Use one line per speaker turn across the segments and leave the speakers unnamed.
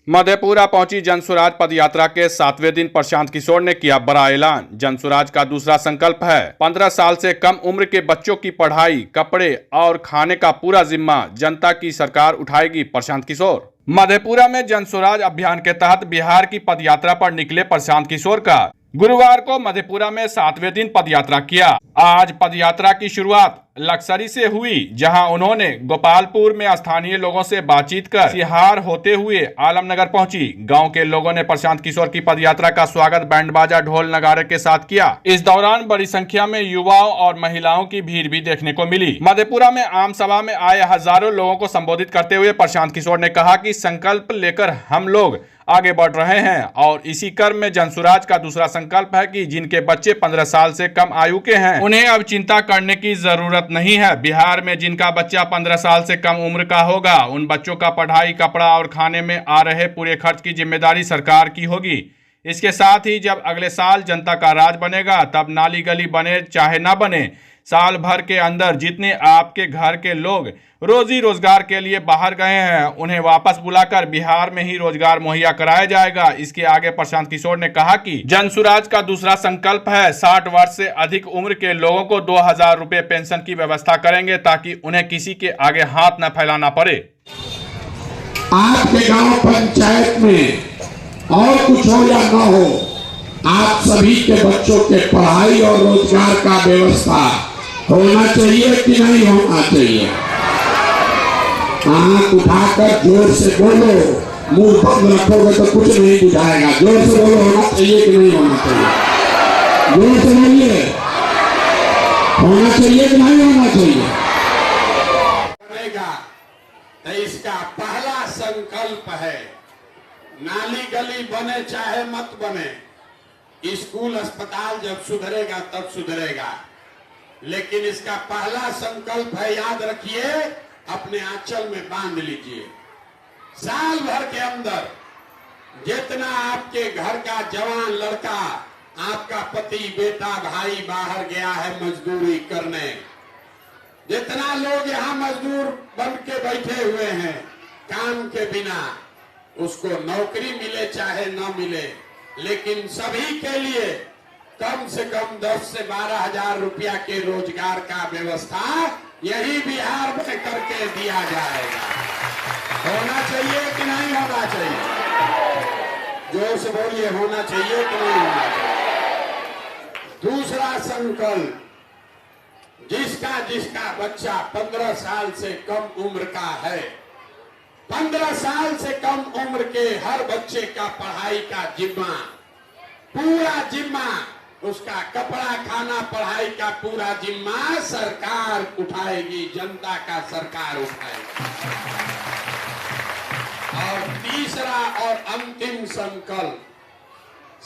मधेपुरा पहुंची जनसुराज पदयात्रा के 7वें दिन प्रशांत किशोर ने किया बड़ा ऐलान। जनसुराज का दूसरा संकल्प है 15 साल से कम उम्र के बच्चों की पढ़ाई, कपड़े और खाने का पूरा जिम्मा जनता की सरकार उठाएगी। प्रशांत किशोर मधेपुरा में जनसुराज अभियान के तहत बिहार की पदयात्रा पर निकले प्रशांत किशोर का गुरुवार को मधेपुरा में 7वें दिन पदयात्रा किया। आज पदयात्रा की शुरुआत लक्सरी से हुई, जहां उन्होंने गोपालपुर में स्थानीय लोगों से बातचीत कर सिहार होते हुए आलमनगर पहुंची। गांव के लोगों ने प्रशांत किशोर की पदयात्रा का स्वागत बैंड बाजा, ढोल नगाड़े के साथ किया। इस दौरान बड़ी संख्या में युवाओं और महिलाओं की भीड़ भी देखने को मिली। मधेपुरा में आम सभा में आए हजारों लोगों को संबोधित करते हुए प्रशांत किशोर ने कहा कि संकल्प लेकर हम लोग आगे बढ़ रहे हैं और इसी क्रम में जनसुराज का दूसरा संकल्प है कि जिनके बच्चे 15 साल से कम आयु के हैं उन्हें अब चिंता करने की जरूरत नहीं है। बिहार में जिनका बच्चा 15 साल से कम उम्र का होगा उन बच्चों का पढ़ाई, कपड़ा और खाने में आ रहे पूरे खर्च की जिम्मेदारी सरकार की होगी। इसके साथ ही जब अगले साल जनता का राज बनेगा तब नाली गली बने चाहे ना बने, साल भर के अंदर जितने आपके घर के लोग रोजी रोजगार के लिए बाहर गए हैं उन्हें वापस बुलाकर बिहार में ही रोजगार मुहैया कराया जाएगा। इसके आगे प्रशांत किशोर ने कहा कि जनसुराज का दूसरा संकल्प है 60 वर्ष से अधिक उम्र के लोगों को 2000 रुपए पेंशन की व्यवस्था करेंगे ताकि उन्हें किसी के आगे हाथ न फैलाना पड़े।
आपके गांव पंचायत में और कुछ हो या न हो, आप सभी के बच्चों के पढ़ाई और रोजगार का व्यवस्था होना चाहिए कि नहीं होना चाहिए? आंख उठाकर जोर से बोलो, मुंह बंद रखोगे तो कुछ नहीं बुझाएगा। जोर से बोलो, होना चाहिए कि नहीं होना चाहिए? जोर से बोलिए, होना चाहिए कि नहीं होना चाहिए?
बनेगा तो इसका पहला संकल्प है नाली गली बने चाहे मत बने, स्कूल अस्पताल जब सुधरेगा तब सुधरेगा, लेकिन इसका पहला संकल्प है, याद रखिए, अपने आंचल में बांध लीजिए। साल भर के अंदर जितना आपके घर का जवान लड़का, आपका पति, बेटा, भाई बाहर गया है मजदूरी करने, जितना लोग यहाँ मजदूर बन के बैठे हुए हैं काम के बिना, उसको नौकरी मिले चाहे न मिले, लेकिन सभी के लिए कम से कम 10 से 12 हजार रुपया के रोजगार का व्यवस्था यही बिहार में करके दिया जाएगा। होना चाहिए कि नहीं होना चाहिए? जोर से बोलिए, होना चाहिए कि नहीं होना चाहिए? दूसरा संकल्प, जिसका जिसका बच्चा 15 साल से कम उम्र का है, 15 साल से कम उम्र के हर बच्चे का पढ़ाई का जिम्मा, पूरा जिम्मा, उसका कपड़ा, खाना, पढ़ाई का पूरा जिम्मा सरकार उठाएगी, जनता का सरकार उठाएगी। और तीसरा और अंतिम संकल्प,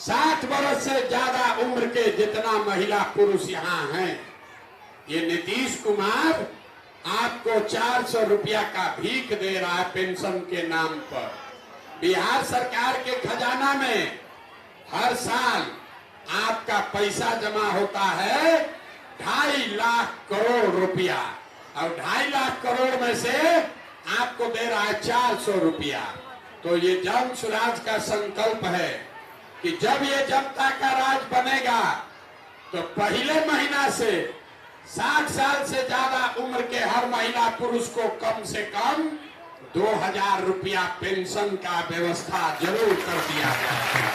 60 वर्ष से ज्यादा उम्र के जितना महिला पुरुष यहाँ हैं, ये नीतीश कुमार आपको 400 रुपया का भीख दे रहा है पेंशन के नाम पर। बिहार सरकार के खजाना में हर साल आपका पैसा जमा होता है 2.5 लाख करोड़ रुपया, और 2.5 लाख करोड़ में से आपको दे रहा है 400 रुपया। तो ये जनसुराज का संकल्प है कि जब ये जनता का राज बनेगा तो पहले महीना से 60 साल से ज्यादा उम्र के हर महिला पुरुष को कम से कम 2000 रुपया पेंशन का व्यवस्था जरूर कर दिया जाए।